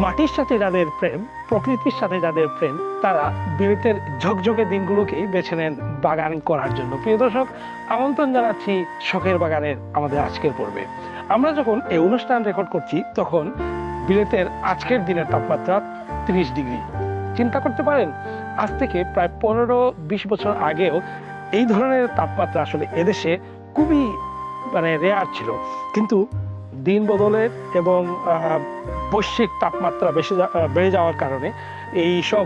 মাটির সাথে যাদের প্রেম, প্রকৃতির সাথে যাদের প্রেম, তারা বিলেতের ঝকঝকে দিনগুলোকেই বেছে নেন বাগান করার জন্য। প্রিয় দর্শক, আমন্ত্রণ জানাচ্ছি শখের বাগানের আমাদের আজকের পর্বে। আমরা যখন এই অনুষ্ঠান রেকর্ড করছি তখন বিলেতের আজকের দিনের তাপমাত্রা 30 ডিগ্রি। চিন্তা করতে পারেন, আজ থেকে প্রায় 15-20 বছর আগেও এই ধরনের তাপমাত্রা আসলে এদেশে খুবই রেয়ার ছিল। কিন্তু দিন বদলের এবং বৈশ্বিক তাপমাত্রা বেড়ে যাওয়ার কারণে এই সব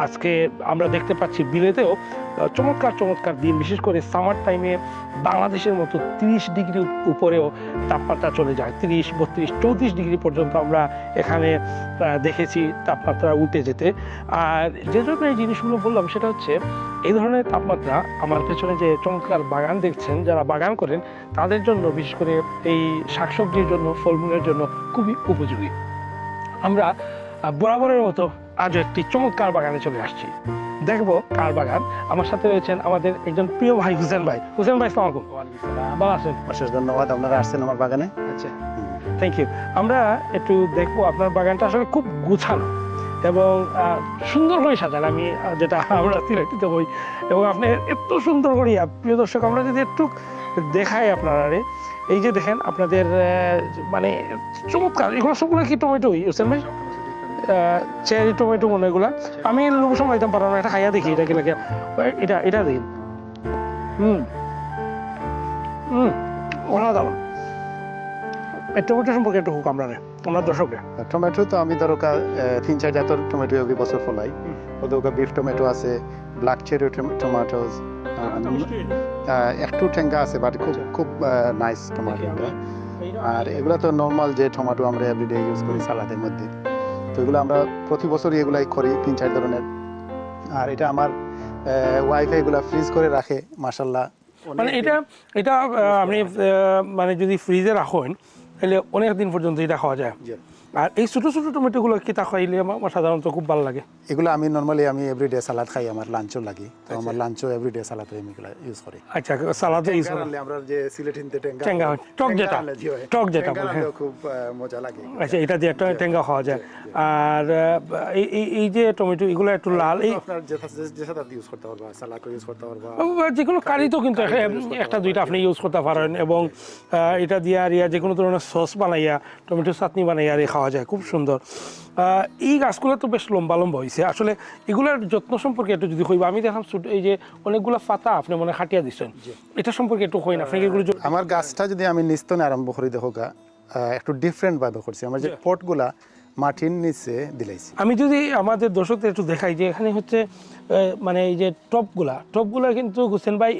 আজকে আমরা দেখতে পাচ্ছি বিলেতেও চমৎকার চমৎকার দিন, বিশেষ করে সামার টাইমে বাংলাদেশের মতো 30 ডিগ্রি উপরেও তাপমাত্রা চলে যায়। 30, 32, 34 ডিগ্রি পর্যন্ত আমরা এখানে দেখেছি তাপমাত্রা উঠে যেতে। আর যে জন্য এই জিনিসগুলো বললাম সেটা হচ্ছে, এই ধরনের তাপমাত্রা আমার পেছনে যে চমৎকার বাগান দেখছেন, যারা বাগান করেন তাদের জন্য, বিশেষ করে এই শাকসবজির জন্য, ফলমূলের জন্য খুবই উপযোগী। আমরা বরাবরের মতো আজও একটি চমৎকার বাগানে চলে আসছি। দেখবো কার বাগান। আমার সাথে রয়েছেন আমাদের একজন প্রিয় ভাই হুসেন ভাই। হুসেন ভাই, আসসালামু আলাইকুম। ভালো আছেন? অশেষ ধন্যবাদ, আপনারা আসছেন আমার বাগানে। আচ্ছা, থ্যাংক ইউ। আমরা একটু দেখবো আপনার বাগানটা আসলে খুব গুছানো এবং সুন্দর করে সাজান। আমি যেটা আমরা সিলেটিতে বই, এবং আপনি এত সুন্দর করে, প্রিয় দর্শক আমরা যদি একটু দেখাই আপনারা, এই যে দেখেন আপনাদের চমৎকার, এগুলো সবগুলো কি টমেটো হোসেন ভাই? চেরি টমেটো মনে এগুলা। আমি লোক সময় দিতাম পারলাম না, এটা খাইয়া দেখি এটা কি লাগে। এটা দেখি, ওরা দাম টমেটো সম্পর্কে একটু হোক আমরা দর্শকরা। টমেটো তো আমি ধরো 3-4 জাতের টমেটো এই বছর ফলাই। ওদের বিফ টমেটো আছে, ব্ল্যাক চেরি টমেটো, একটু ঠেঙ্গা আছে, বাট খুব খুব নাইস টমেটো। আর এগুলো তো নর্মাল যে টমেটো আমরা এভরিডে ইউজ করি সালাদের মধ্যে, তো এগুলো আমরা প্রতি বছরই এগুলাই করি 3-4 ধরনের। আর এটা আমার ওয়াইফ এগুলা ফ্রিজ করে রাখে, মাশাআল্লাহ। এটা আপনি যদি ফ্রিজে রাখেন তাহলে অনেক দিন পর্যন্ত এটা খাওয়া যায়। আর এই ছোট ছোট টমেটোগুলো কি তা খাইলে আমার সাধারণত খুব ভালো লাগে। এগুলো আমি নর্মালি এভরিডে সালাদ খাই, আমার লাঞ্চও লাগে, তো আমার লাঞ্চও এভরিডে সালাদে আমি এগুলো ইউজ করি। আচ্ছা, সালাদে ইউজ করি। আমরা যে সিলেটিনতে টেঙ্গা টক যেটা খুব মজা লাগে। আচ্ছা, এটা দিয়ে একটা টেঙ্গা খাওয়া যায়। আর এই যে টমেটো, এগুলো একটু লাল, এই আপনার যে সালাদ ইউজ করতে পারবা, সালাদ ইউজ করতে পারবা, যেগুলো কারিতেও কিন্তু একটা দুইটা আপনি ইউজ করতে পারেন। এবং এটা দিয়ে আর যে কোনো ধরনের সস বানাইয়া, টমেটো চাটনি বানাইয়া আর খাওয়া যায়, খুব সুন্দর। এই গাছগুলো তো বেশ লম্বা লম্বা হয়েছে। আসলে এগুলোর যত্ন সম্পর্কে একটু যদি হইব, আমি দেখলাম এই যে অনেকগুলো পাতা আপনি মনে খাটিয়া দিচ্ছেন, এটা সম্পর্কে একটু হই না আপনি এগুলো? আমার গাছটা যদি আমি নিস্তনে আরম্ভ করি, দেখো একটু ডিফারেন্ট ভাবে করছি। আমার যে পটগুলা মাটির নিচে দিলাইছি। আমি যদি আমাদের দর্শকদের একটু দেখাই যে এখানে হচ্ছে এই যে টপগুলা কিন্তু হোসেন ভাই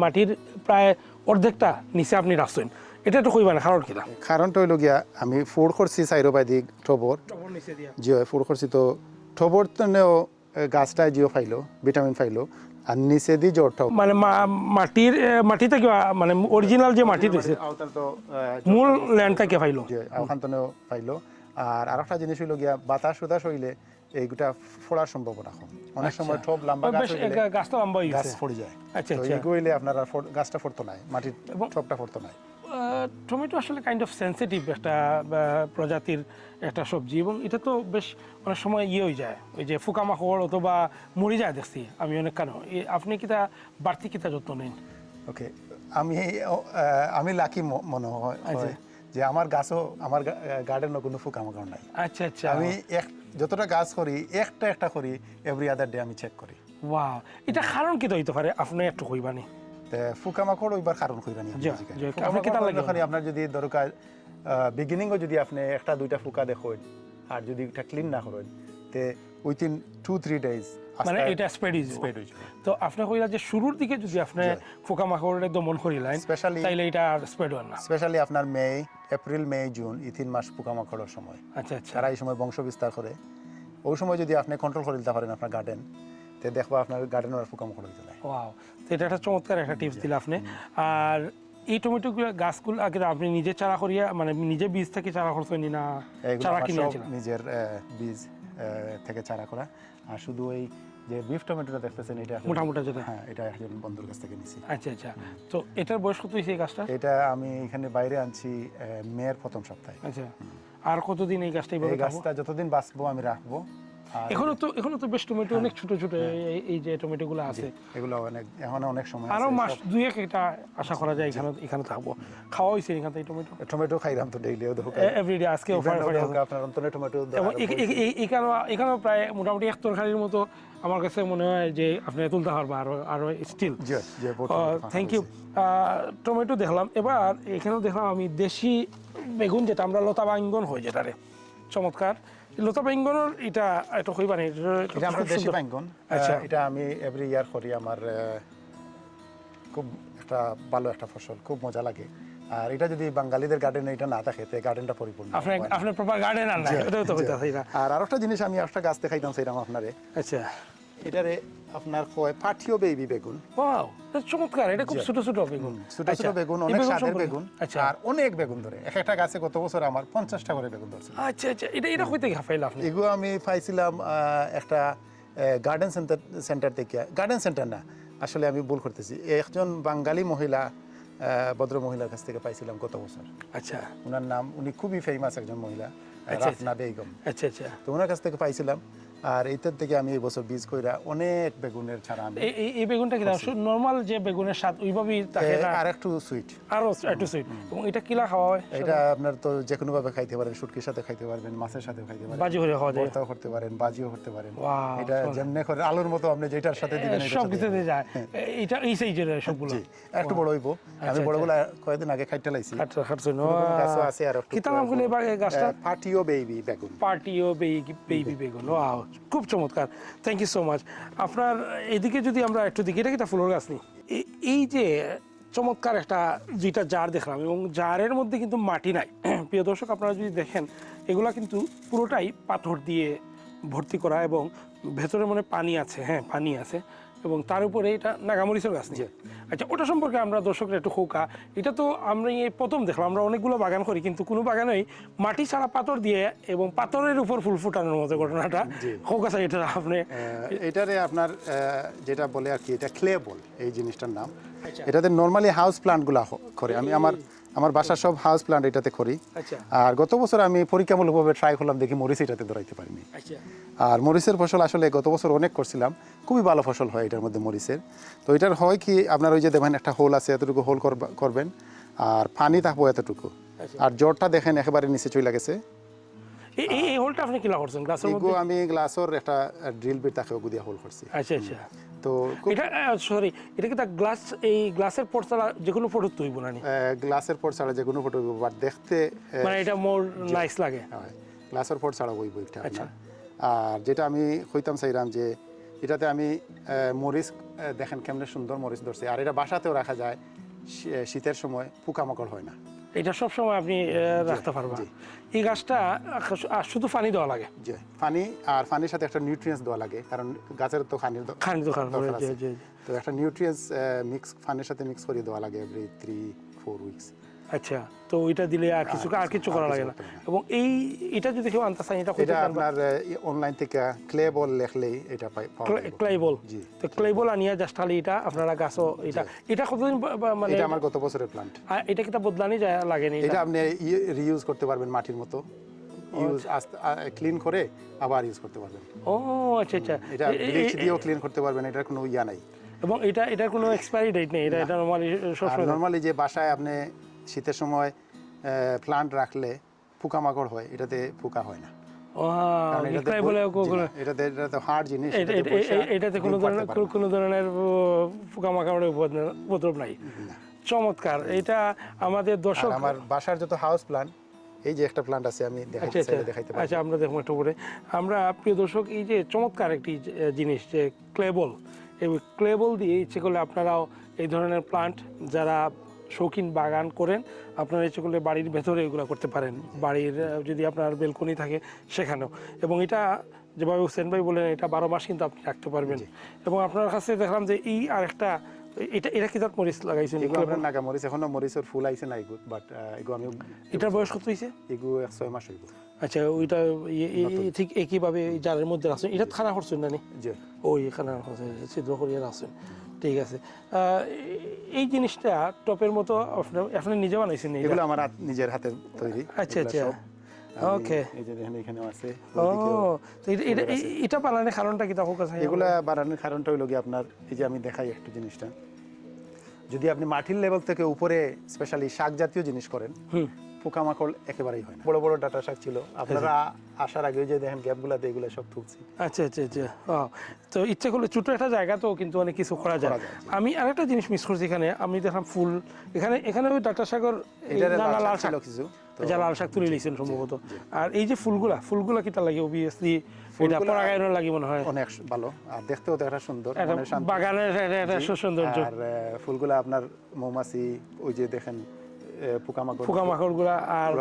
মাটির প্রায় অর্ধেকটা নিচে আপনি রাখছেন, এটা একটু কইবা না কারণ কিনা? কারণটা হইল গিয়া, আমি ফোড় করছি সাইরোবাদিক টবর নিচে দিয়া, জিও ফোড় করছি, তো টবর তনেও গাছটায় জিও ফাইলো, ভিটামিন ফাইলো, আর নিচে দি জোরটাও মাটিতে কি অরিজিনাল যে মাটি রয়েছে মূল ল্যান্ডটা কে ফাইলো, ওখান তনেও ফাইলো। আর আরেকটা জিনিস হইল গিয়া, বাতাস উদাস হইলে এইগুলা ফোড়ার সম্ভাবনা কম। অনেক সময় টব লম্বা গাছটা লম্বা হয়ে গাছ গেছে, ফড়ে যায়। আচ্ছা তো আচ্ছা, এইগুলো হইলে আপনার গাছটা ফড়তো নাই, মাটির টবটা ফড়তো নাই। টমেটো আসলে কাইন্ড অফ সেন্সিটিভ একটা প্রজাতির একটা সবজি, এবং এটা তো বেশ অনেক সময় হয়ে যায়, ওই যে পোকামাকড় অথবা মরে যায় দেখছি আমি অনেক। কেন আপনি কিতা বাড়তি কিতা যত্ন নেন? ওকে, আমি লাকি মনে হয় যে আমার গাছও, আমার গার্ডেনও কোনো পোকামাকড় নাই। আচ্ছা আচ্ছা, আমি যতটা গাছ করি একটা করি, এভরি আদার ডে আমি চেক করি। ওয়াও, এটা কারণ কি হইতে পারে আপনি একটু কইবানি? পোকামাকড় ওইবার কারণ কইবানি। আপনার যদি দরকার বিগিনিংও যদি আপনি 1-2টা পোকা দেখেন, আর যদি এটা ক্লিন না করেন, তে উইথিন 2-3 days এটা স্প্রেড হয়ে যাবে। তো আপনি কইলা যে শুরুর দিকে যদি আপনি পোকামাকড়ের দমন করিলেন তাইলে এটা আর স্প্রেড হয় না। স্পেশালি আপনার এপ্রিল মে জুন এই 3 মাস পোকামাকড়ের সময়। আচ্ছা আচ্ছা, তারা এই সময় বংশ বিস্তার করে। ওই সময় যদি আপনি কন্ট্রোল করে দিতে পারেন আপনার গার্ডেন, তে দেখবা আপনার গার্ডেন আর পোকামাকড় হইতে নাই। ওয়াও, তো এটা একটা চমৎকার একটা টিপস দিলে আপনি। আর এই টমেটো গাছগুলো আগে আপনি নিজে চারা করিয়া, নিজে বীজ থেকে চারা করছেন না চারা কিনেছিলেন? নিজের বীজ থেকে চারা করা। আর শুধু এই যে বিফ টমেটোটা দেখতেছেন, এটা মোটামুটি যেটা, হ্যাঁ, এটা একজন বন্ধুর কাছ থেকে নিয়েছি। আচ্ছা আচ্ছা, তো এটার বয়স কত হয়েছে এই গাছটা? এটা আমি এখানে বাইরে আনছি মেয়ের প্রথম সপ্তাহে। আচ্ছা, আর কতদিন এই গাছটা এইভাবে এই থাকবো? গাছটা যতদিন বাঁচবো আমি রাখবো। আর এখনো তো বেশ টমেটো অনেক ছোট ছোট এই যে টমেটো গুলো আছে, এগুলো এখনো অনেক সময় আরো আছে। মাস দুয়েক এটা আশা করা যায় এখানে থাকবো। খাওয়া হয়েছে এখান থেকে টমেটো টমেটো খাইলাম তো ডেইলিও দেখো এভরিডে, আজকে অফার আপনার অন্তরে টমেটো এবং এখানেও প্রায় মোটামুটি এক তরকারির মতো আমার কাছে মনে হয় যে আপনি তুলতে পারবা আরো স্টিল। Thank you. টমেটো দেখলাম, এবার এখানেও দেখলাম আমি দেশি বেগুন, যেটা আমরা লতা বাইঙ্গন হয় যেটারে, চমৎকার লতা বাইঙ্গনের এটা একটা হইবা না, এটা আমরা দেশি বাইঙ্গন। আচ্ছা, এটা আমি এভরি ইয়ার করি, আমার খুব একটা ভালো একটা ফসল, খুব মজা লাগে। আর এটা যদি বাঙালিদের গার্ডেনে এটা না থাকে, তাই গার্ডেনটা পরিপূর্ণ। আপনার প্রপার গার্ডেন আর না, এটাও তো হইতাছে এটা। আর আরেকটা জিনিস আমি একটা গাছ দেখাইতাম সেরকম আপনারে, আচ্ছা, এটারে আপনার কয় পাঠিও বেবি বেগুন। ওয়াও, এটা চমৎকার, এটা খুব ছোট ছোট বেগুন। ছোট ছোট বেগুন, অনেক স্বাদের বেগুন। আচ্ছা, আর অনেক বেগুন ধরে, একটা গাছে গত বছর আমার 50টা করে বেগুন ধরছে। আচ্ছা আচ্ছা, এটা কই থেকে পাইলা আপনি? এগুলো আমি পাইছিলাম একটা গার্ডেন সেন্টার থেকে। গার্ডেন সেন্টার না, আসলে আমি ভুল করতেছি, একজন বাঙালি মহিলা, ভদ্র মহিলার কাছ থেকে পাইছিলাম গত বছর। আচ্ছা, ওনার নাম, উনি খুবই ফেমাস একজন মহিলা, রাফনা বেগম। আচ্ছা আচ্ছা, তো ওনার কাছ থেকে পাইছিলাম। আর এইটার থেকে আমি এই বছর বীজ কইরা অনেক বেগুনের ছাড়া আমি এই বেগুনটা কি নরমাল যে বেগুনের স্বাদ ওইভাবেই থাকে না, আর একটু সুইট, আরো একটু সুইট? এবং এটা কিলা খাওয়া হয়? এটা আপনার তো যে কোনো ভাবে খাইতে পারেন, শুটকির সাথে খাইতে পারবেন, মাছের সাথে খাইতে পারবেন, বাজি করে খাওয়া যায়, ভর্তাও করতে পারেন, বাজিও করতে পারেন। ওয়াও, এটা যেমনে করে আলুর মতো আপনি যেটার সাথে দিবেন সব কিছুতে যায়। এটা এই সাইজের সবগুলো একটু বড় হইব। আমি বড়গুলা কয়েকদিন আগে খাইতে লাইছি। খাটছেন গাছও আছে আর কি নাম বলে গাছটা? পাটিও বেবি বেগুন। পার্টিও বেবি বেগুন, ওয়াও, খুব চমৎকার। Thank you so much. আপনার এদিকে যদি আমরা একটু দেখি, এটা কি একটা ফুলের গাছ নেই? এই যে চমৎকার একটা দুইটা জার দেখলাম, এবং জারের মধ্যে কিন্তু মাটি নাই। প্রিয় দর্শক, আপনারা যদি দেখেন, এগুলা কিন্তু পুরোটাই পাথর দিয়ে ভর্তি করা, এবং ভেতরে মনে পানি আছে, হ্যাঁ পানি আছে, এবং তার উপরে এটা নাগামরিচের গাছ নিয়ে। আচ্ছা, ওটা সম্পর্কে আমরা দর্শকরা একটু খোকা, এটা তো আমরা এই প্রথম দেখলাম। আমরা অনেকগুলো বাগান করি, কিন্তু কোনো বাগানেই মাটি ছাড়া পাথর দিয়ে এবং পাথরের উপর ফুল ফুটানোর মতো ঘটনাটা খোকা স্যার, এটা আপনি এটারে আপনার যেটা বলে আর কি, এটা ক্লে বল এই জিনিসটার নাম। এটাতে নরমালি হাউস প্লান্টগুলো করে। আমি আমার বাসার সব হাউস প্লান্ট এটাতে করি। আচ্ছা, আর গত বছর আমি পরীক্ষামূলকভাবে ট্রাই করলাম, দেখি মরিচ এটাতে ধরাইতে পারিনি। আচ্ছা, আর মরিচের ফসল আসলে গত বছর অনেক করছিলাম, খুবই ভালো ফসল হয় এটার মধ্যে মরিচের। তো এটার হয় কি, আপনার ওই যে দেখেন একটা হোল আছে, এতটুকু হোল করবেন, আর পানি থাকবো এতটুকু, আর জটটা দেখেন একেবারে নিচে চলে গেছে। এই হোলটা আপনি কিলা করছেন গ্লাসের মধ্যে? আমি গ্লাসের একটা ড্রিল বিট তাকে গুদিয়া হোল করছি। আচ্ছা আচ্ছা, তো এটা সরি, এটা কি তা গ্লাস, এই গ্লাসের পর ছাড়া যে কোনো ফটো তুইব না নি? গ্লাসের পর ছাড়া যে কোনো ফটো, বাট দেখতে মানে এটা মোর নাইস লাগে। গ্লাসের পর ছাড়া ওই বইটা। আচ্ছা, আর যেটা আমি কইতাম চাইলাম যে এটাতে আমি মরিচ দেখেন কেমনে সুন্দর মরিচ ধরছে, আর এটা বাসাতেও রাখা যায়, শীতের সময় পোকামাকড় হয় না। এটা সব সময় আপনি রাখতে পারবেন। এই গাছটা শুধু পানি দেওয়া লাগে? জি, পানি, আর পানির সাথে একটা নিউট্রিয়েন্টস দেওয়া লাগে, কারণ গাছের তো খানির দরকার আছে। তো একটা নিউট্রিয়েন্টস মিক্স পানির সাথে মিক্স করে দেওয়া লাগে এভরি 3-4 উইকস। আচ্ছা, তো ওইটা দিলে আর কিছু করা লাগে না। এবং এটা যদি কেউ আনতে চায়, এটা আপনার অনলাইন থেকে ক্লে বল লেখলেই এটা পাওয়া যাবে। ক্লে বল, জি, তো ক্লে বল আনিয়া জাস্ট খালি এটা আপনারা গাছও, এটা কতদিন মানে? এটা আমার গত বছরের প্ল্যান্ট। এটা কি তা বদলানি যায় লাগেনি? এটা আপনি রিইউজ করতে পারবেন মাটির মতো, ক্লিন করে আবার ইউজ করতে পারবেন। ও আচ্ছা আচ্ছা, এটা ব্লিচ দিয়েও ক্লিন করতে পারবেন, এটার কোনো ইয়া নাই। এবং এটার কোনো এক্সপায়ারি ডেট নেই? এটা নরমালি যে বাসায় আপনি শীতের সময় প্লান্ট রাখলে পোকামাকড় হয়, এটাতে পোকা হয় না। এটাতে হার্ড জিনিস, এটাতে কোনো ধরনের পোকামাকড়ের উপদ্রব নাই। চমৎকার। এটা আমাদের দর্শক, আমার বাসার যত হাউস প্লান্ট, এই যে একটা প্লান্ট আছে আমি দেখাইতে পারি। আচ্ছা, আমরা দেখবো একটু পরে। আমরা প্রিয় দর্শক, এই যে চমৎকার একটি জিনিস যে ক্লেবল, এই ক্লেবল দিয়ে ইচ্ছে করলে আপনারাও এই ধরনের প্লান্ট, যারা শৌখিন বাগান করেন, আপনারা ইচ্ছে করলে বাড়ির ভেতরে এগুলো করতে পারেন, বাড়ির যদি আপনার বেলকনি থাকে সেখানেও। এবং এটা যেভাবে হোসেন ভাই বলেন, এটা 12 মাস কিন্তু আপনি রাখতে পারবেন। এবং আপনার কাছে দেখলাম যে এই আরেকটা, এটা কি তার মরিচ লাগাইছেন? এগুলো আপনার নাগা মরিচ, এখনো মরিচের ফুল আইছে না এগুলো, বাট এগুলো আমি, এটার বয়স কত হইছে? এগুলো 6 মাস হইব। আচ্ছা, ওইটা ঠিক একইভাবে জারের মধ্যে রাখছেন? এটা খানা করছেন না নি? জি, ওই খানা ছিদ্র করিয়ে রাখছেন, ঠিক আছে। এই জিনিসটা টপের মতো আপনি নিজে বানাইছেন? এগুলো আমার নিজের হাতে তৈরি। আচ্ছা আচ্ছা, ওকে এই যে দেখেন এখানেও আছে ও তো এটা বানানোর কারণটা কি তখন কাছে এগুলা বাড়ানোর কারণটা হইল কি আপনার এই যে আমি দেখাই একটু জিনিসটা যদি আপনি মাটির লেভেল থেকে উপরে স্পেশালি শাক জাতীয় জিনিস করেন পোকামাকড় একেবারেই হয় না বড় বড় ডাটা শাক ছিল আপনারা আসার আগে যে দেখেন গ্যাপগুলাতে এগুলো সব থুকছি আচ্ছা আচ্ছা আচ্ছা তো ইচ্ছে করলে ছোট একটা জায়গা তো কিন্তু অনেক কিছু করা যায় আমি আরেকটা জিনিস মিস করছি এখানে আমি দেখলাম ফুল এখানে ওই ডাটা শাকর লাল শাক কিছু যা লাল শাক তুলে নিয়েছেন সম্ভবত আর এই যে ফুলগুলা কিটা লাগে অবভিয়াসলি এটা পরাগায়নের লাগে মনে হয় অনেক ভালো আর দেখতেও তো একটা সুন্দর বাগানের একটা সৌন্দর্য আর ফুলগুলা আপনার মৌমাছি ওই যে দেখেন পোকামাকড় গুলা আর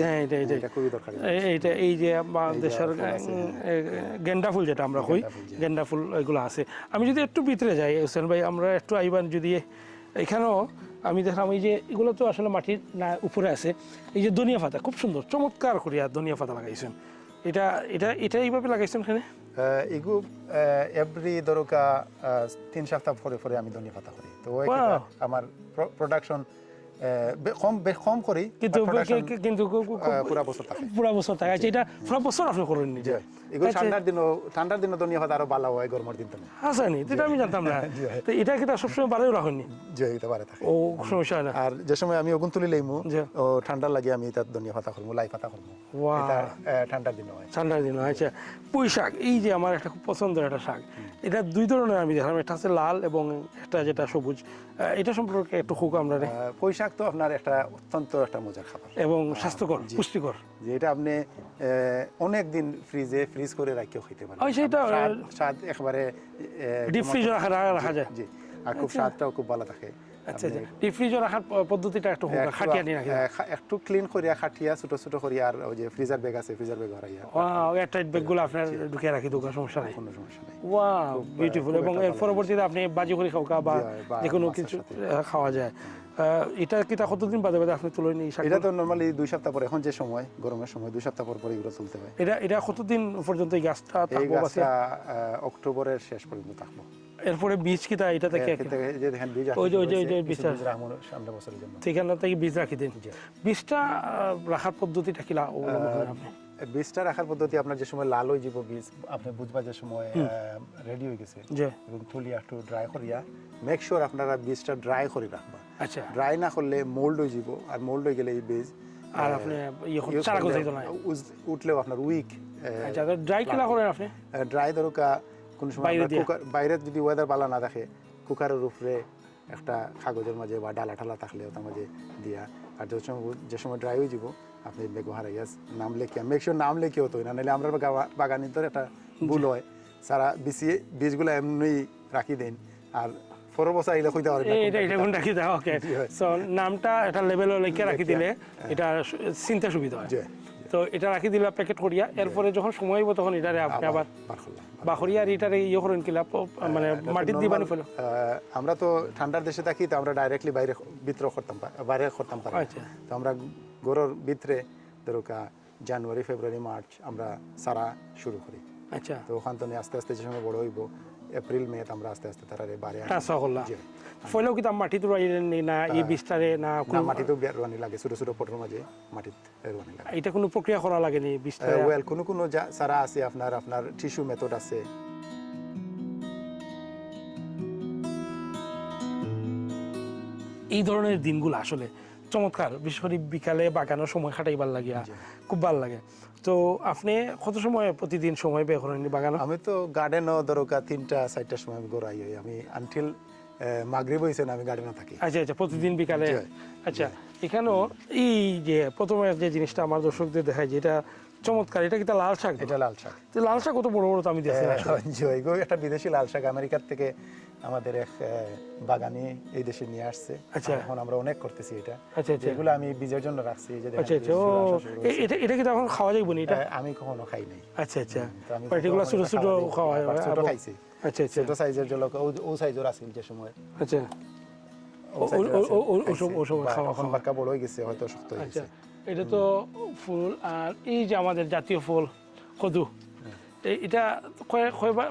হ্যাঁ এটা খুবই দরকার এইটা এই যে দেশের গেন্দা ফুল যেটা আমরা কই গেন্দা ফুল এগুলো আছে আমি যদি একটু ভিতরে যাই হোসেন ভাই আমরা একটু আইবান যদি এখানেও আমি দেখলাম এই যে এগুলো তো আসলে মাটির না উপরে আছে এই যে ধনিয়া পাতা খুব সুন্দর চমৎকার করিয়া ধনিয়া পাতা লাগাইছেন এটা এটা এটা এইভাবে লাগাইছেন এখানে এগু এভরি দরকা 3 সপ্তাহ পরে পরে আমি ধনিয়া পাতা করি তো আমার প্রোডাকশন কম করি কিন্তু পুরা বছর থাকে আচ্ছা এটা পুরা বছর আপনি করেন নিজে এগুলো ঠান্ডার দিনও ধনিয়া পাতা আরো ভালো হয় গরমের দিন তো আচ্ছা নি এটা আমি জানতাম না তো এটা কি সবসময় বারেও রাখেননি যে এটা বারে থাকে ও সমস্যা হয় না আর যে সময় আমি ওগুন তুলি লইমু ও ঠান্ডা লাগে আমি এটা ধনিয়া পাতা করবো লাই পাতা করবো এটা ঠান্ডার দিন হয় ঠান্ডার দিন আচ্ছা পুঁই শাক এই যে আমার একটা খুব পছন্দের একটা শাক এটা দুই ধরনের আমি দেখলাম একটা আছে লাল এবং একটা যেটা সবুজ এটা সম্পর্কে একটু খুব আমরা পুঁই শাক তো আপনার একটা অত্যন্ত একটা মজার খাবার এবং স্বাস্থ্যকর পুষ্টিকর যেটা আপনি অনেক দিন ফ্রিজ করে রাখিও খেতে পারেন সেটা স্বাদ একেবারে ডিপ ফ্রিজে রাখা যায় জি আর খুব স্বাদটাও খুব ভালো থাকে আচ্ছা আচ্ছা ডিপ ফ্রিজে রাখার পদ্ধতিটা একটু খাটিয়া নিয়ে রাখি একটু ক্লিন করিয়া খাটিয়া ছোট ছোট করিয়া আর ওই যে ফ্রিজার ব্যাগ আছে ফ্রিজার ব্যাগ ভরাইয়া এয়ারটাইট ব্যাগগুলো আপনার ঢুকে রাখি দোকান সমস্যা নাই কোনো সমস্যা নাই ওয়াও বিউটিফুল এবং এর পরবর্তীতে আপনি বাজি করে খাওয়া বা যে কোনো কিছু খাওয়া যায় এটা কি তা কতদিন বাদে বাদে আপনি তুলে নিয়ে এটা তো নরমালি 2 সপ্তাহ পরে এখন যে সময় গরমের সময় 2 সপ্তাহ পর এগুলো তুলতে হয় এটা কতদিন পর্যন্ত এই গাছটা থাকবে গাছটা অক্টোবরের শেষ পর্যন্ত থাকবে এরপরে বীজ কি তা এটা থেকে যে দেখেন বীজ ওই যে বীজটা রাখবো সামনে বছরের জন্য ঠিকানা থেকে বীজ রাখি দেন বীজটা রাখার পদ্ধতিটা কি আপনি বীজটা রাখার পদ্ধতি আপনার যে সময় লাল হয়ে যাব বীজ আপনি বুঝবা যে সময় রেডি হয়ে গেছে এবং তুলিয়া একটু ড্রাই করিয়া মেক শিওর আপনারা বীজটা ড্রাই করে রাখবা আচ্ছা ড্রাই না করলে মোল্ড হয়ে যাব আর মোল্ড হয়ে গেলে এই বীজ আর আপনি চারা গজাইতো না উঠলেও আপনার উইক আচ্ছা ড্রাই কিলা করেন আপনি ড্রাই দরকা কোন সময় বাইরে যদি ওয়েদার ভালো না থাকে কুকারের উপরে একটা কাগজের মাঝে বা ডালা ঠালা থাকলে ওটার মাঝে দিয়া আর যে সময় ড্রাই হয়ে যাব আপনি ব্যবহার নাম লেখিয়া মেক শিওর নাম লেখিয়া হতো না নাহলে আমরা বাগানের তো একটা ভুল হয় সারা বীজগুলো এমনি রাখি দেন আর পরবর্তী আইলে কইতে পারবেন এটা কোন রাখি দাও ওকে সো নামটা এটা লেভেলে লিখে রাখি দিলে এটা চিন্তা সুবিধা হয় তো এটা রাখি দিলা প্যাকেট করিয়া এরপরে যখন সময় হইব তখন এটারে আপনি আবার বাখরিয়া আর এটারে করেন কিলা মানে মাটির দিবানি ফেলো আমরা তো ঠান্ডার দেশে থাকি তো আমরা ডাইরেক্টলি বাইরে করতাম পারি তো আমরা গরুর ভিতরে ধরুকা জানুয়ারি ফেব্রুয়ারি মার্চ আমরা সারা শুরু করি আচ্ছা তো ওখান থেকে আস্তে আস্তে যে সময় বড় হইব এপ্রিল মে আমরা আস্তে আস্তে তারারে বাড়ি ট্রান্সফার করলাম ফলেও কি মাটি তো না এই বিস্তারে না মাটি তো রোয়ানি লাগে ছোট ছোট পটর মাঝে মাটি রোয়ানি লাগে এটা কোনো প্রক্রিয়া করা লাগেনি বিস্তারে ওয়েল কোনো সারা আছে আপনার টিস্যু মেথড আছে এই ধরনের দিনগুলো আসলে চমৎকার বিশেষ করে বিকালে বাগানোর সময় কাটাইবার লাগিয়া খুব ভালো লাগে তো আপনি কত সময় প্রতিদিন সময় বের করেন বাগানো আমি তো গার্ডেনও দরকা 3টা 4টার সময় আমি গোড়াই হই আমি আনটিল মাগরিব হইছে না আমি গার্ডেনে থাকি আচ্ছা আচ্ছা প্রতিদিন বিকালে আচ্ছা এখানেও এই যে প্রথমে যে জিনিসটা আমার দর্শকদের দেখায় যে এটা চমৎকার এটা কি তা লাল শাক এটা লাল শাক তো লাল শাক কত বড় বড় তো আমি দেখছি একটা বিদেশি লাল শাক আমেরিকার থেকে আমাদের এক বাগানে এই দেশে নিয়ে আসছে আচ্ছা এখন আমরা অনেক করতেছি এটা আচ্ছা আচ্ছা এগুলো আমি বীজের জন্য রাখছি এই যে আচ্ছা আচ্ছা এটা এটা কি তখন খাওয়া যাবে না এটা আমি কখনো খাই নাই আচ্ছা আচ্ছা পার্টিকুলার ছোট ছোট খাওয়া হয় ছোট খাইছি আচ্ছা আচ্ছা ছোট সাইজের জল ও সাইজের আছে যে সময় আচ্ছা ওসব খাওয়া এখন বাক্কা বড় হয়ে গেছে হয়তো শক্ত হয়ে গেছে এটা তো ফুল আর এই যে আমাদের জাতীয় ফুল কদু এটা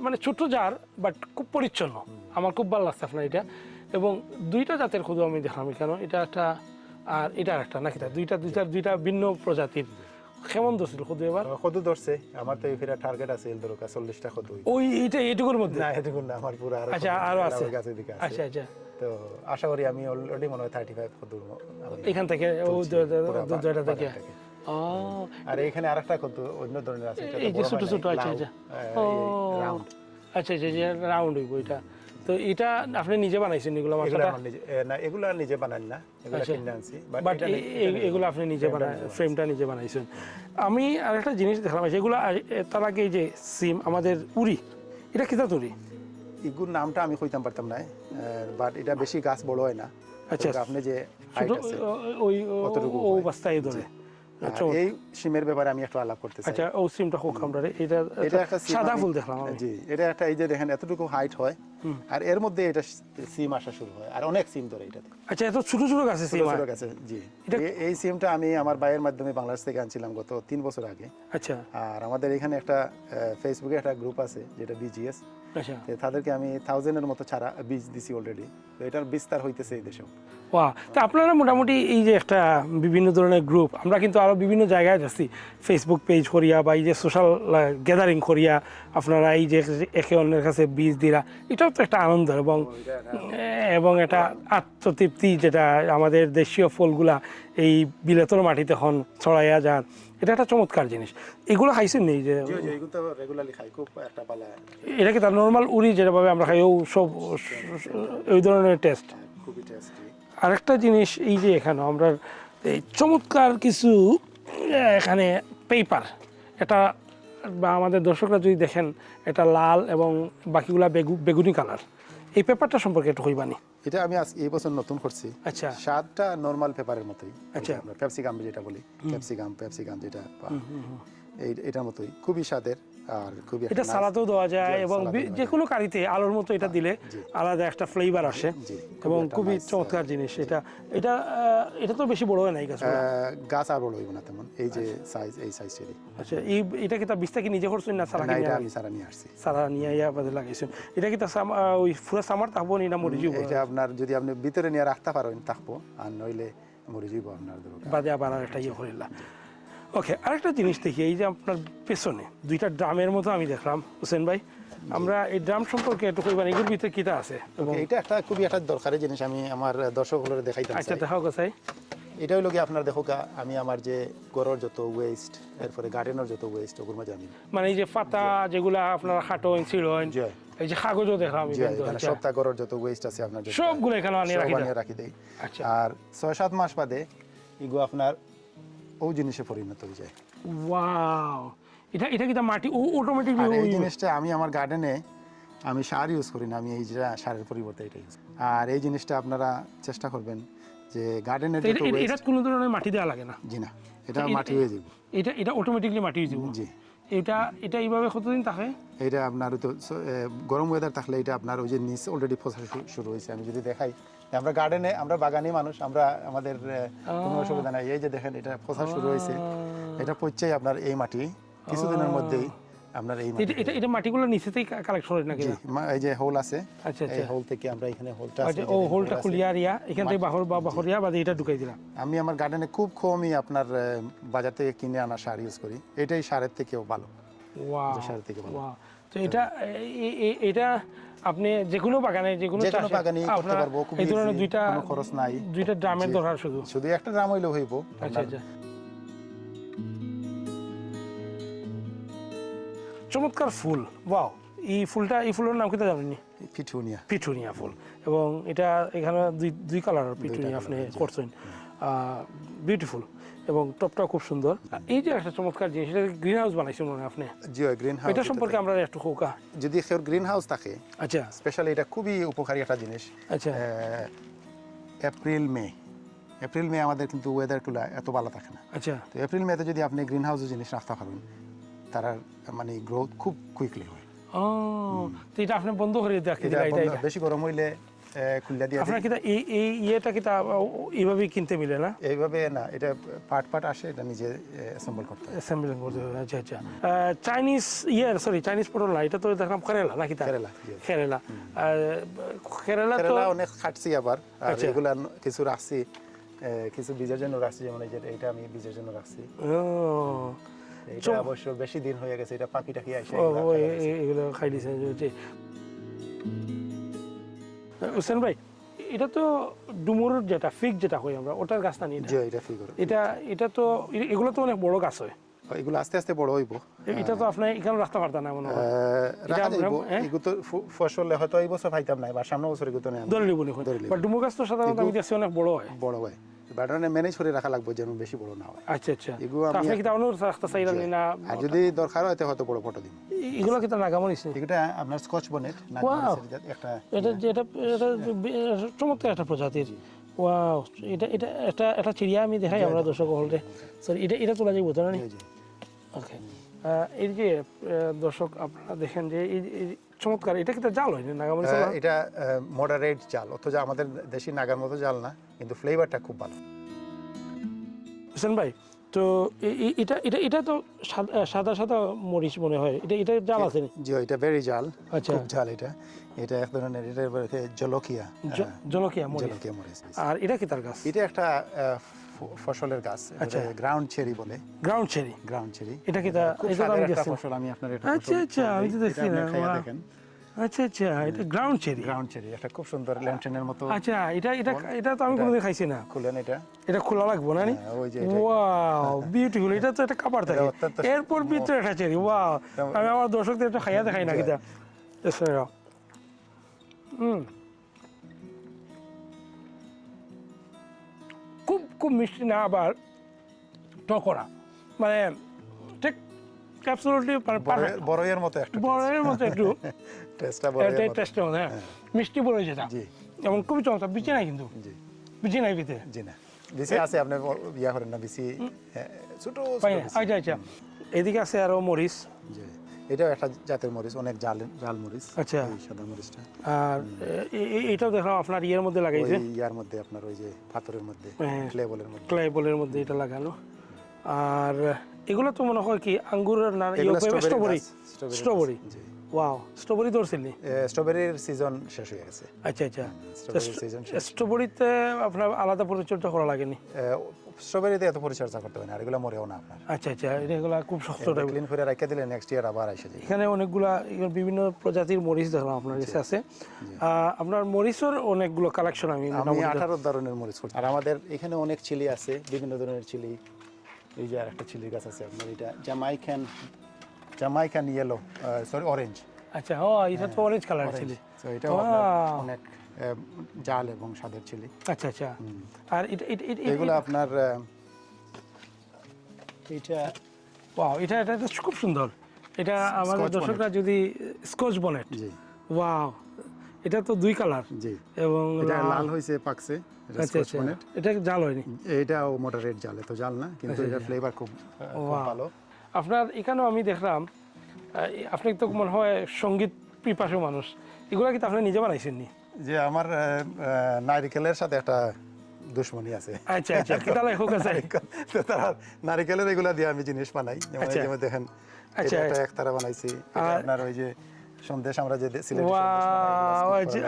মানে ছোট জার বাট খুব পরিচ্ছন্ন আমার খুব ভালো লাগছে আপনার এটা এবং দুইটা জাতের কদু আমি দেখলাম কেন এটা একটা আর এটা একটা নাকি দুইটা ভিন্ন প্রজাতির কেমন ধরছিল কদু এবার? কত ধরছে আমার তো এই ফেরা টার্গেট আছে এল দরকার 40টা কত ওই এইটুকুর মধ্যে? না এটুকু না, আমার পুরো আচ্ছা আরো আছে গাছের দিকে আছে। আচ্ছা আচ্ছা, তো আশা করি আমি অলরেডি মনে হয় 35 কত এখান থেকে ও দুইটা থেকে। ও আর এখানে আরেকটা কত অন্য ধরনের আছে, এটা এই যে ছোট ছোট, আচ্ছা আচ্ছা, ও রাউন্ড। আচ্ছা আচ্ছা, যে রাউন্ড হইব এটা। তো এটা আপনি নিজে বানাইছেন এগুলো এগুলো মাথাটা? আমার নিজে না, এগুলো আর নিজে বানাই না, এগুলো আচ্ছা। কিনে আনছি, বাট এগুলো আপনি নিজে বানাই, ফ্রেমটা নিজে বানাইছেন। আমি আরেকটা জিনিস দেখলাম, এগুলো তার আগে এই যে সিম আমাদের উড়ি, এটা কিতা তৈরি? ইগুর নামটা আমি কইতাম পারতাম না, বাট এটা বেশি গাছ বড় হয় না। আচ্ছা, তো আপনি যে ছোট হাইট আছে ওই অতটুকু ও হয়। অবস্থায় ধরে। আর আচ্ছা এই সিমের ব্যাপারে আমি একটু আলাপ করতে চাই। আচ্ছা, ও সিমটা হোক আমরা এটা এটা একটা সিম সাদা আমি- ফুল দেখলাম আমি। জি, এটা একটা এই যে দেখেন এতটুকু হাইট হয়, আর এর মধ্যে এটা সিম আসা শুরু হয়, আর অনেক সিম ধরে এটাতে, আচ্ছা, এত ছোট ছোট গাছে ছোট সিম ছোট হয়? গাছে। জি, এটা- এই সিমটা আমি আমার ভাইয়ের মাধ্যমে বাংলাদেশ থেকে আনছিলাম গত 3 বছর আগে। আচ্ছা আর আমাদের এখানে একটা ফেসবুকে একটা গ্রুপ আছে যেটা বিজিএস, আচ্ছা, তাদেরকে আমি 1000-এর মতো চারা বীজ দিছি অলরেডি। তো এটার বিস্তার হইতেছে এই দেশেও। ওয়া, তা আপনারা মোটামুটি এই যে একটা বিভিন্ন ধরনের গ্রুপ, আমরা কিন্তু আরও বিভিন্ন জায়গায় যাচ্ছি, ফেসবুক পেজ করিয়া বা এই যে সোশ্যাল গ্যাদারিং করিয়া আপনারা এই যে একে অন্যের কাছে বীজ দিরা, এটাও তো একটা আনন্দ এবং এটা আত্মতৃপ্তি, যেটা আমাদের দেশীয় ফলগুলা এই বিলেতর মাটিতে এখন ছড়াইয়া যান, এটা একটা চমৎকার জিনিস। এগুলো খাইছেন নেই যে এগুলো তো রেগুলারলি খাই, খুব একটা পালা, এটা কি তার নর্মাল উড়ি যেভাবে আমরা খাই ও সব ওই ধরনের টেস্ট? খুবই টেস্টি। আরেকটা জিনিস, এই যে এখানে আমরা এই চমৎকার কিছু এখানে পেপার, এটা বা আমাদের দর্শকরা যদি দেখেন, এটা লাল এবং বাকিগুলা বেগুনি কালার, এই পেপারটা সম্পর্কে একটু কইবানি? এটা আমি এই বছর নতুন করছি। আচ্ছা স্বাদটা নরমাল পেপারের মতোই। আচ্ছা। আমরা ক্যাপসিকাম যেটা বলি, ক্যাপসিকাম যেটা এটার মতোই, খুবই স্বাদের আর খুবই এটা সালাদেও দেওয়া যায় এবং সালাদে দেওয়া যে কোনো কারিতে আলোর মতো এটা দিলে জি। আলাদা একটা ফ্লেভার আসে জি, এবং একটা খুবই nice, চমৎকার জিনিস। এটা এটা এটা তো বেশি বড় হয় নাই গাছ। গাছ আর বড় হইব না তেমন, এই যে সাইজ, এই সাইজেরই। আচ্ছা, এটা কি তা বিস্তা কি নিজে করছেন না সারা না, কিনে এটা আমি সারা নিয়ে আসছি। সারা নিয়ে ইয়া বাদে লাগাইছেন? এটা কি তা ওই পুরো সামার থাকবো না মরে যাব? এটা আপনার যদি আপনি ভিতরে নিয়ে রাখতে পারেন থাকবো, আর নইলে মরে যাইব আপনার দরকার। বাদে আবার আর একটা ইয়ে করিলাম। ওকে, আরেকটা জিনিস দেখি, এই যে আপনার পেছনে দুইটা ড্রামের মতো আমি দেখলাম হোসেন ভাই, আমরা এই ড্রাম সম্পর্কে একটু কইবেন, এগুলোর ভিতরে কিটা আছে? এবং এটা একটা খুবই একটা দরকারি জিনিস, আমি আমার দর্শকগুলোর দেখাইতে আচ্ছা চাই। দেখাও গোসাই। এটা হলো কি আপনার দেখো আমি আমার যে গরুর যত ওয়েস্ট, এরপরে গার্ডেনের যত ওয়েস্ট, ওগুলো মাঝে আমি মানে এই যে পাতা যেগুলা আপনারা খাটোন ছিড়ন, জয় এই যে কাগজও দেখলাম আমি কিন্তু, এখানে আচ্ছা, সপ্তাহ গরুর যত ওয়েস্ট আছে আপনার সবগুলো এখানে আনিয়ে রাখি দেন। রাখি দেই। আচ্ছা, আর 6-7 মাস বাদে এগুলো আপনার ও জিনিসে পরিণত হয়ে যায়। ওয়াও, এটা কি তা মাটি অটোমেটিকলি? আর এই জিনিসটা আমি আমার গার্ডেনে আমি সার ইউজ করি না, আমি এই যে সারের পরিবর্তে এটা ইউজ করি। আর এই জিনিসটা আপনারা চেষ্টা করবেন যে গার্ডেনের যত এটা ওয়েস্ট, কোনো ধরনের মাটি দেওয়া লাগে না? জি না, এটা মাটি হয়ে যাবে। এটা অটোমেটিকলি মাটি হয়ে যাব? জি, এটা এইভাবে কতদিন থাকে? এটা আপনার তো গরম ওয়েদার থাকলে এটা আপনার ওই যে নিচ অলরেডি ফসা শুরু হয়েছে। আমি যদি দেখাই, আমরা গার্ডেনে, আমরা বাগানি মানুষ, আমরা আমাদের কোনো অসুবিধা নাই। এই যে দেখেন এটা ফসা শুরু হয়েছে, এটা পচছেই আপনার এই মাটি কিছুদিনের মধ্যেই আপনার এই মাটি। এটা মাটিগুলো নিচেতেই কালেকশন হয় নাকি? জি, এই যে হোল আছে, আচ্ছা এই আচ্ছা, হোল থেকে আমরা এখানে হোলটা আচ্ছা, ও হোলটা খুলিয়া রিয়া এখান থেকে বাহরিয়া বাদে এটা ঢুকাই দিলাম। আমি আমার গার্ডেনে খুব কমই আপনার বাজার থেকে কিনে আনা সার ইউজ করি, এটাই সারের থেকেও ভালো। ওয়াও, সারের থেকে ভালো। ওয়াও। তো এটা আপনি যে কোনো বাগানে, যে কোনো যে কোনো চাষে বাগানই করতে আপনারা পারবো, খুব এই ধরনের easy, কোনো খরচ নাই। দুইটা ড্রামের জি। দরকার শুধু? শুধু একটা ড্রাম হইলেও হইব। আচ্ছা আচ্ছা, চমৎকার ফুল। ওয়াও, এই ফুলের নাম কিটা জানেননি? পিটুনিয়া। পিটুনিয়া ফুল, এবং এটা এখানে দুই কালারের পিটুনিয়া আপনি করছেন, বিউটিফুল, এবং টপটাও খুব সুন্দর। এই যে একটা চমৎকার জিনিস, এটা গ্রিন হাউস বানাইছেন মনে হয় আপনি? জি, গ্রিন হাউস। এটা সম্পর্কে আমরা একটু খোকা। যদি কেউ গ্রিন হাউস থাকে, আচ্ছা স্পেশালি এটা খুবই উপকারী একটা জিনিস। আচ্ছা, এপ্রিল মে আমাদের কিন্তু ওয়েদারগুলো এত ভালো থাকে না। আচ্ছা, তো এপ্রিল মেতে যদি আপনি গ্রিন হাউসের জিনিস রাখতে পারেন, তার মানে গ্রোথ খুব কুইকলি হয়। ও, তো এটা আপনি বন্ধ করে রাখতে এটা দিলেন? এটা বেশি গরম হইলে খুললা দিয়ে আপনার কিটা এই ইয়েটা কিটা এইভাবেই কিনতে মিলে না? এইভাবে না, এটা পার্ট আসে, এটা নিজে অ্যাসেম্বল করতে হয়। অ্যাসেম্বলিং করতে হবে। আচ্ছা আচ্ছা, চাইনিজ পটল না, এটা তো দেখলাম কেরালা নাকি? কেরালা, জি। কেরালা, কেরালা তো কেরালা অনেক খাটছি আবার, আর আচ্ছা। এগুলা কিছু রাখছি কিছু বীজের জন্য রাখছি, যেমন এই যে এটা আমি বীজের জন্য রাখছি। এটা অবশ্য বেশি দিন হয়ে গেছে, এটা পাখিটা কি আসে এগুলো খাই দিয়েছে। হোসেন ভাই, এটা তো ডুমুর যেটা ফিগ যেটা হয় আমরা ওটার গাছ না নিয়ে জি এটা ফিগ এটা তো এগুলো তো অনেক বড় গাছ হয়, এগুলো আস্তে আস্তে বড় হইব। এটা তো আপনি এখানে রাখতে পারতেন না মনে হয়। রাখা যাইব, এগুলো তো ফসল হয়তো এই বছর পাইতাম না, বা সামনের বছর এগুলো নেই ধরে নিব বাট ডুমুর গাছ তো সাধারণত আমি দেখছি অনেক বড় হয়। বড় হয়, বাটানে ম্যানেজ করে রাখা লাগবে যেন বেশি বড় না হয়। আচ্ছা আচ্ছা, এগুলো আপনি কি তাহলে রাখতে চাইলেন না? আর যদি দরকার হয় হয়তো বড় ফটো দিন। এগুলো কি তার নাগামরিচ? এটা আপনার স্কচ বনেট একটা, এটা এটা এটা চমৎকার একটা প্রজাতির। ওয়াও, এটা এটা এটা একটা চিড়িয়া আমি দেখাই আমরা দর্শক হলরে। সরি, এটা তোলা যাইব তো না? ওকে, এই যে দর্শক আপনারা দেখেন যে এই চমৎকার, এটা কি জাল হয় নাগামরিচ? এটা মডারেট জাল, অথচ আমাদের দেশি নাগার মতো জাল না, কিন্তু ফ্লেভারটা খুব ভালো। হোসেন ভাই, তো এটা এটা এটা তো সাদা সাদা মরিচ মনে হয়, এটা জাল আছে? জি এটা ভেরি জাল, আচ্ছা খুব জাল। এটা এক ধরনের, এটা জলকিয়া জলকিয়া মরিচ। আর এটা কি তার গাছ? এটা একটা ফসলের গাছ, গ্রাউন্ড চেরি বলে। গ্রাউন্ড চেরি, এটা কি এটা আমি দেখছি ফসল, আমি আপনার এটা আচ্ছা আচ্ছা আমি তো দেখছি না। দেখেন, আচ্ছা আচ্ছা, এটা গ্রাউন্ড চেরি একটা খুব সুন্দর ল্যান্টেনের মতো। আচ্ছা, এটা এটা এটা তো আমি কোনোদিন খাইছি না। খুলেন, এটা খোলা লাগবো না? ওই যে ওয়াও, বিউটিফুল। এটা তো একটা কাপড় থাকে, এরপর ভিতরে একটা চেরি। ওয়াও, আমি আমার দর্শকদের একটা খাইয়া দেখাই না কিটা। খুব খুব মিষ্টি না, আবার টকরা, মানে ঠিক অ্যাবসলিউটলি বড়ইয়ের মতো একটা, বড়ইয়ের মতো একটু টেস্টটা, হ্যাঁ মিষ্টি বড়ই যেটা, এবং খুবই চমৎকার। বিচি নাই কিন্তু, বিচি নাই ভিতরে। জি না, বিচি আছে, আপনি ইয়া করেন না, বিচি ছোট। আচ্ছা আচ্ছা, এদিকে আছে আরো মরিচ। জি, এটাও একটা জাতের মরিচ, অনেক জাল মরিচ। আচ্ছা, সাদা মরিচটা। আর এটাও দেখলাম আপনার ইয়ের মধ্যে লাগাইছে, ইয়ার মধ্যে আপনার ওই যে পাথরের মধ্যে, ক্লেবলের মধ্যে এটা লাগানো। আর এগুলো তো মনে হয় কি আঙ্গুরের না? স্ট্রবেরি। ওয়াও, স্ট্রবেরি ধরছিলি? স্ট্রবেরির সিজন শেষ হয়ে গেছে। আচ্ছা আচ্ছা, স্ট্রবেরিতে আপনার আলাদা পরিচর্যা করা লাগেনি? স্ট্রবেরিতে এত পরিচর্যা করতে হয় না, আর এগুলো মরেও না আপনার। আচ্ছা আচ্ছা, এগুলো খুব শক্ত, ক্লিন করে রেখে দিলে নেক্সট ইয়ার আবার এসে যায়। এখানে অনেকগুলা বিভিন্ন প্রজাতির মরিচ দেখলাম আপনার কাছে আছে। আপনার মরিচের অনেকগুলো কালেকশন আমি 18 ধরনের মরিচ করছি। আর আমাদের এখানে অনেক চিলি আছে, বিভিন্ন ধরনের চিলি। এই যে আরেকটা চিলির গাছ আছে আপনার, এটা জামাইকান ইয়েলো, সরি অরেঞ্জ। আচ্ছা, ও এটা তো অরেঞ্জ কালার চিলি। তো এটা অনেক জাল এবং স্বাদের চিলি। আচ্ছা আচ্ছা, আর এগুলো আপনার ওয়াও, এটা খুব সুন্দর। এটা আমাদের দর্শকরা যদি স্কচ বনেট, ওয়াও, এটা তো দুই কালার। জি, এবং এটা লাল হইছে পাকছে, এটা স্কচ বনেট। এটা জাল হয়নি? এটাও মডারেট জাল, তো জাল না, কিন্তু এটা ফ্লেভার খুব ভালো। আপনার এখানেও আমি দেখলাম, আপনি তো মনে হয় সঙ্গীত পিপাসু মানুষ, এগুলা কি আপনি নিজে বানাইছেন নি? যে আমার নারিকেলের সাথে একটা দুশ্মনী আছে। আচ্ছা আচ্ছা, কিটা লাই হোক আছে তো তারা নারিকেলের এগুলা দিয়ে আমি জিনিস বানাই, যেমন দেখেন এটা একতারা বানাইছি, আপনার ওই যে সন্দেশ আমরা যে সিলেটে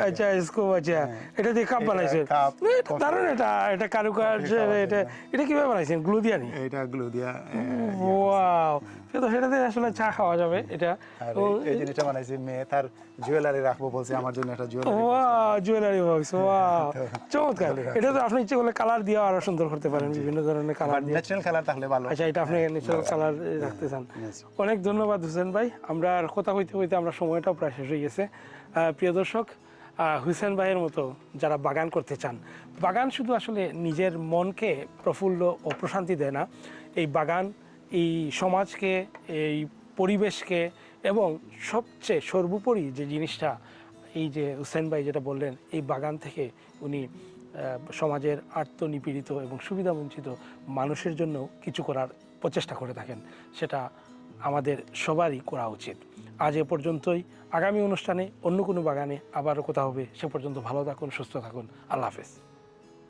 আচ্ছা ইসকো, আচ্ছা এটা দিয়ে কাপ বানাইছেন, দারুণ। এটা কারুকার্য, এটা কিভাবে বানাইছেন? গ্লু দিয়া নি? এটা গ্লু দিয়া। ওয়াও, তো সেটাতে আসলে চা খাওয়া যাবে। এটা এই জিনিসটা বানাইছি, মেয়ে তার জুয়েলারি রাখবো বলছে, আমার জন্য একটা জুয়েলারি বক্স। ওয়াও, চমৎকার। এটা তো আপনি ইচ্ছে করলে কালার দিয়ে আরো সুন্দর করতে পারেন, বিভিন্ন ধরনের কালার দিয়ে, ন্যাচারাল কালার তাহলে ভালো। আচ্ছা, এটা আপনি ন্যাচারাল কালার রাখতে চান। অনেক ধন্যবাদ হোসেন ভাই। আমরা কথা হইতে হইতে আমরা সময়টাও প্রায় শেষ হয়ে গেছে। প্রিয় দর্শক, হোসেন ভাইয়ের মতো যারা বাগান করতে চান, বাগান শুধু আসলে নিজের মনকে প্রফুল্ল ও প্রশান্তি দেয় না, এই বাগান এই সমাজকে, এই পরিবেশকে, এবং সবচেয়ে সর্বোপরি যে জিনিসটা, এই যে হোসেন ভাই যেটা বললেন, এই বাগান থেকে উনি সমাজের আর্তনিপীড়িত এবং সুবিধাবঞ্চিত মানুষের জন্য কিছু করার প্রচেষ্টা করে থাকেন। সেটা আমাদের সবারই করা উচিত। আজ এ পর্যন্তই। আগামী অনুষ্ঠানে অন্য কোনো বাগানে আবারও কথা হবে। সে পর্যন্ত ভালো থাকুন, সুস্থ থাকুন। আল্লাহ হাফেজ।